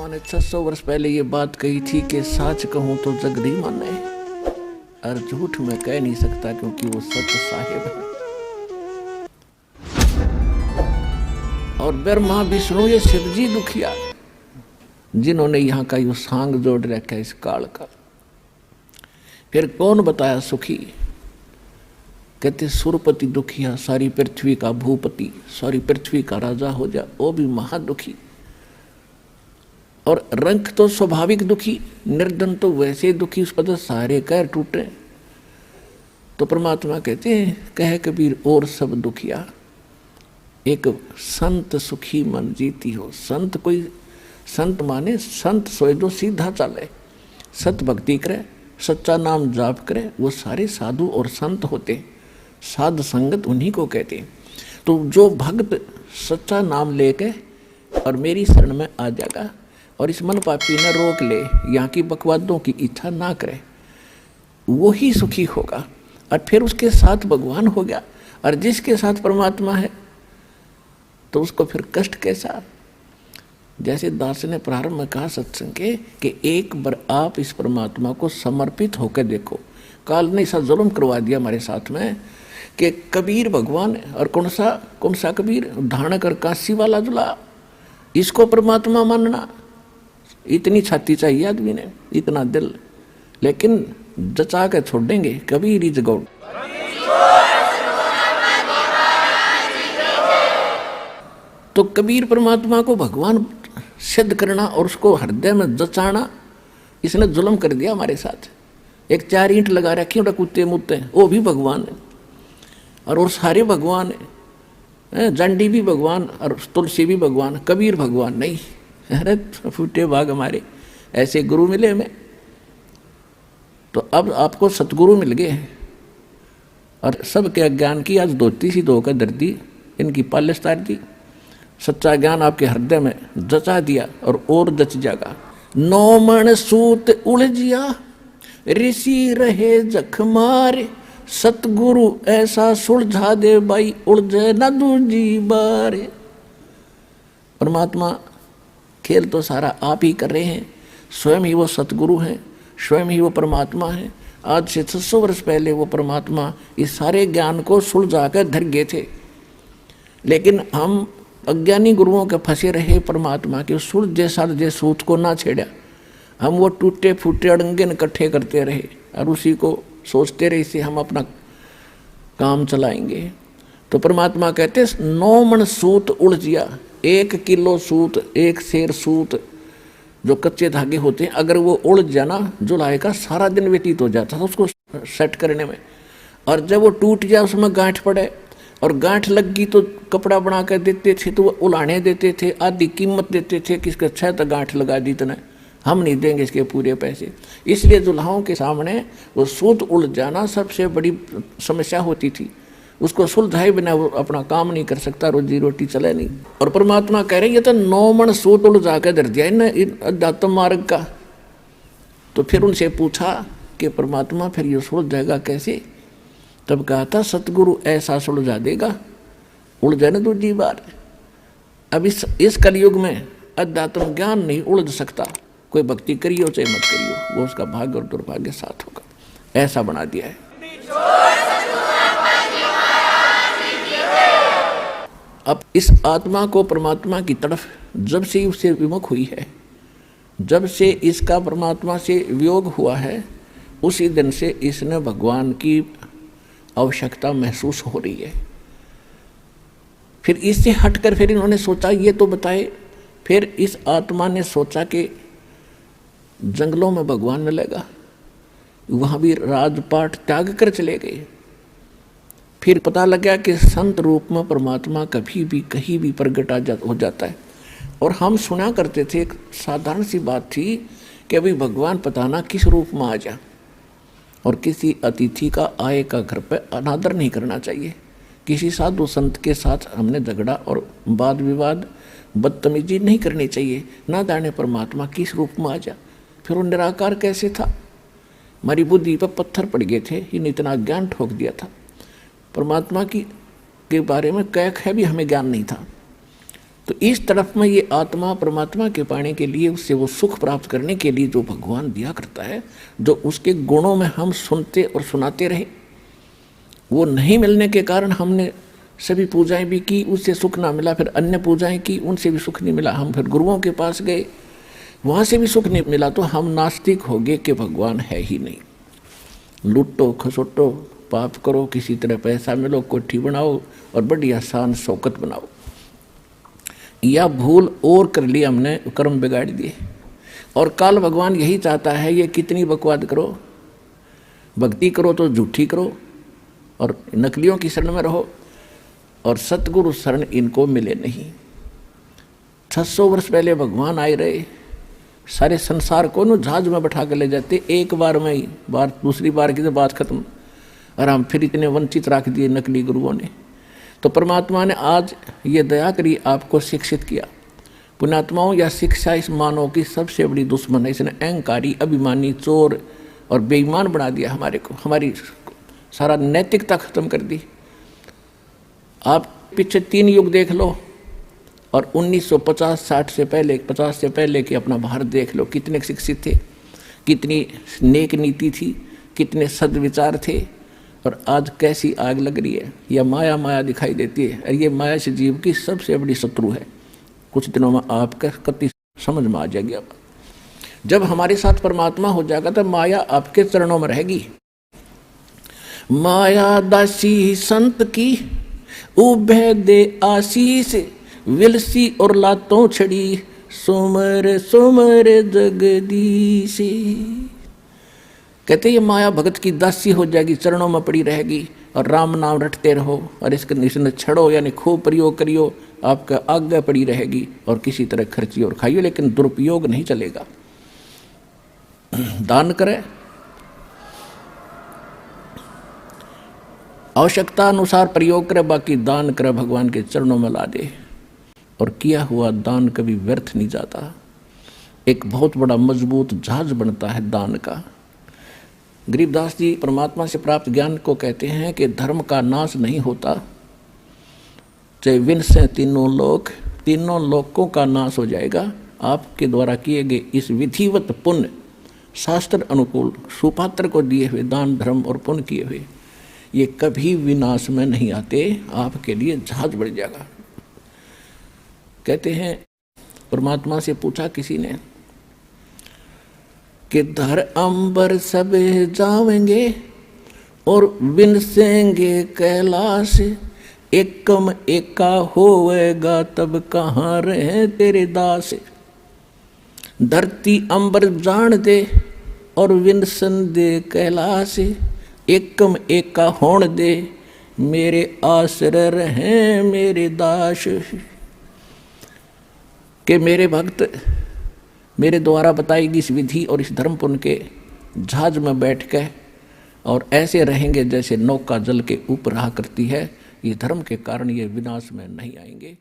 परमात्मा ने 600 वर्ष पहले ये बात कही थी कि सच कहूं तो जग नहीं माने, और झूठ मैं कह नहीं सकता क्योंकि वो सच साहिब है। और ब्रह्मा विष्णु ये शिव जी दुखिया जिन्होंने यहाँ का यो सांग जोड़ रखा है इस काल का। फिर कौन बताया सुखी? कहते सुरपति दुखिया, सारी पृथ्वी का भूपति, सारी पृथ्वी का राजा हो जा, वो भी महादुखी। और रंग तो स्वाभाविक दुखी, निर्धन तो वैसे दुखी, उस पर तो सारे कैर टूटे। तो परमात्मा कहते हैं, कह कबीर और सब दुखिया, एक संत सुखी मन जीती हो। संत कोई संत माने संत सोए जो सीधा चले, सत भक्ति करे, सच्चा नाम जाप करे, वो सारे साधु और संत होते। साध संगत उन्हीं को कहते हैं। तो जो भक्त सच्चा नाम लेके और मेरी शरण में आ जाएगा और इस मन पापी न रोक ले, यहाँ की बकवादों की इच्छा ना करे, वो ही सुखी होगा। और फिर उसके साथ भगवान हो गया, और जिसके साथ परमात्मा है तो उसको फिर कष्ट कैसा? जैसे दास ने प्रारंभ में कहा सत्संग के कि एक बार आप इस परमात्मा को समर्पित होकर देखो। काल ने ऐसा जुल्म करवा दिया हमारे साथ में कि कबीर भगवान, और कौन सा कबीर? धारण कर काशी वाला जुला, इसको परमात्मा मानना। इतनी छाती चाहिए आदमी ने, इतना दिल, लेकिन जचा के छोड़ देंगे। Kabir is God. तो कबीर परमात्मा को भगवान सिद्ध करना और उसको हृदय में जचाना, इसने जुल्म कर दिया हमारे साथ। एक 4 ईंट लगा रखी उड़ा कुत्ते मुत्ते, वो भी भगवान है और सारे भगवान है। जंडी भी भगवान और तुलसी भी भगवान, कबीर भगवान नहीं। अरे फूटे भाग हमारे, ऐसे गुरु मिले हमें। तो अब आपको सतगुरु मिल गए और सबके अज्ञान की आज धोती सी धोकर धर दी, इनकी पालिश तार दी। सच्चा ज्ञान आपके हृदय में जचा दिया और जच जाएगा। 9 मन सूत उलझिया, ऋषि रहे जख मारे, सतगुरु ऐसा सुलझा दे भाई, उलझे न दूजी बारे। परमात्मा खेल तो सारा आप ही कर रहे हैं। स्वयं ही वो सतगुरु हैं, स्वयं ही वो परमात्मा है। आज से 600 वर्ष पहले वो परमात्मा इस सारे ज्ञान को सुलझा कर धर गए थे, लेकिन हम अज्ञानी गुरुओं के फंसे रहे परमात्मा के सुलझे सालझे सूत को ना छेड़ा। हम वो टूटे फूटे अड़ंगे इकट्ठे करते रहे और उसी को सोचते रहे इसे हम अपना काम चलाएंगे। तो परमात्मा कहते 9 मन सूत उलझिया। 1 किलो सूत, 1 सेर सूत जो कच्चे धागे होते हैं, अगर वो उलझ जाना जुलाई का सारा दिन व्यतीत हो जाता था उसको सेट करने में। और जब वो टूट जाए, उसमें गांठ पड़े और गांठ लग गई तो कपड़ा बना कर देते थे, तो वो उलाने देते थे, आधी कीमत देते थे कि इसका 6 तो गांठ लगा दी, इतना हम नहीं देंगे इसके पूरे पैसे। इसलिए दुल्हाओं के सामने वो सूत उलझ जाना सबसे बड़ी समस्या होती थी। उसको सुलझाए बिना वो अपना काम नहीं कर सकता, रोजी रोटी चले नहीं। और परमात्मा कह रहे ये तो 9 मन सूत उलझा कर धर दिया इन अध्यात्म मार्ग का। तो फिर उनसे पूछा कि परमात्मा फिर ये सुलझ जाएगा कैसे? तब कहा था सतगुरु ऐसा सुलझा देगा, उलझे न दूजी बार। अब इस कलयुग में अध्यात्म ज्ञान नहीं उलझ सकता। कोई भक्ति करियो चाहे मत करियो, वो उसका भाग्य और दुर्भाग्य साथ होगा। ऐसा बना दिया है। अब इस आत्मा को परमात्मा की तरफ जब से उससे विमुख हुई है, जब से इसका परमात्मा से वियोग हुआ है, उसी दिन से इसने भगवान की आवश्यकता महसूस हो रही है। फिर इससे हटकर फिर इन्होंने सोचा ये तो बताए। फिर इस आत्मा ने सोचा कि जंगलों में भगवान मिलेगा, वहाँ भी राजपाट त्याग कर चले गए। फिर पता लगा कि संत रूप में परमात्मा कभी भी कहीं भी प्रगट हो जाता है। और हम सुना करते थे, एक साधारण सी बात थी कि अभी भगवान पता ना किस रूप में आ जा, और किसी अतिथि का आए का घर पे अनादर नहीं करना चाहिए। किसी साधु संत के साथ हमने झगड़ा और वाद विवाद बदतमीजी नहीं करनी चाहिए। ना जाने परमात्मा किस रूप में आ जा। फिर वो निराकार कैसे था? हमारी बुद्धि पर पत्थर पड़ गए थे, इन्हें इतना ज्ञान ठोक दिया था। परमात्मा के बारे में कैक है भी हमें ज्ञान नहीं था। तो इस तरफ में ये आत्मा परमात्मा के पाने के लिए, उससे वो सुख प्राप्त करने के लिए जो भगवान दिया करता है, जो उसके गुणों में हम सुनते और सुनाते रहे, वो नहीं मिलने के कारण हमने सभी पूजाएं भी की, उससे सुख ना मिला, फिर अन्य पूजाएं की, उनसे भी सुख नहीं मिला, हम फिर गुरुओं के पास गए, वहाँ से भी सुख नहीं मिला, तो हम नास्तिक हो गए कि भगवान है ही नहीं। लूटो खसोटो पाप करो, किसी तरह पैसा मिलो, कोठी बनाओ और बड़ी आसान शौकत बनाओ, या भूल और कर ली हमने, कर्म बिगाड़ दिए। और काल भगवान यही चाहता है, ये कितनी बकवाद करो, भक्ति करो तो झूठी करो और नकलियों की शरण में रहो, और सतगुरु शरण इनको मिले नहीं। 600 वर्ष पहले भगवान आए रहे, सारे संसार को न जहाज में बैठा कर ले जाते, एक बार में ही, बार दूसरी बार की तो बात खत्म, और हम फिर इतने वंचित रख दिए नकली गुरुओं ने। तो परमात्मा ने आज ये दया करी, आपको शिक्षित किया। पुण्यात्माओं, या शिक्षा इस मानव की सबसे बड़ी दुश्मन है। इसने अहंकारी, अभिमानी, चोर और बेईमान बना दिया हमारे को, हमारी सारा नैतिकता खत्म कर दी। आप पीछे 3 युग देख लो, और 1950-60 से पहले, 50 से पहले के अपना भारत देख लो, कितने शिक्षित थे, कितनी नेक नीति थी, कितने सद्विचार थे, और आज कैसी आग लग रही है। यह माया माया दिखाई देती है, और ये माया से जीव की सबसे बड़ी शत्रु है। कुछ दिनों में आपका कति समझ में आ जाएगी। अब जब हमारे साथ परमात्मा हो जाएगा तो माया आपके चरणों में रहेगी। माया दासी संत की उभय दे आशीष, विलसी और लातों छड़ी, सुमर सुमर जगदीश। कहते ये माया भगत की दासी हो जाएगी, चरणों में पड़ी रहेगी, और राम नाम रटते रहो, और इसके निशान छड़ो, यानी खूब प्रयोग करियो, आपका आज्ञा पड़ी रहेगी, और किसी तरह खर्चियो और खाइयो, लेकिन दुरुपयोग नहीं चलेगा। दान करें, आवश्यकता अनुसार प्रयोग करे, बाकी दान करे, भगवान के चरणों में ला दे, और किया हुआ दान कभी व्यर्थ नहीं जाता। एक बहुत बड़ा मजबूत जहाज बनता है दान का। गरीबदास जी परमात्मा से प्राप्त ज्ञान को कहते हैं कि धर्म का नाश नहीं होता, चाहे विनाश से तीनों लोकों का नाश हो जाएगा। आपके द्वारा किए गए इस विधिवत पुण्य, शास्त्र अनुकूल, सुपात्र को दिए हुए दान धर्म और पुण्य किए हुए, ये कभी विनाश में नहीं आते, आपके लिए जहाज बढ़ जाएगा। कहते हैं परमात्मा से पूछा किसी ने कि धर अंबर सब जावेंगे और विनसेंगे कैलाश, एकम एका होवेगा तब कहाँ रहे तेरे दास। धरती अंबर जान दे और विनसन दे कैलाश, एकम एका होण दे मेरे आश्रय रहे मेरे दास। कि मेरे भक्त मेरे द्वारा बताई गई इस विधि और इस धर्म पुण्य के जहाज में बैठ के और ऐसे रहेंगे जैसे नौका जल के ऊपर रहा करती है। ये धर्म के कारण ये विनाश में नहीं आएंगे।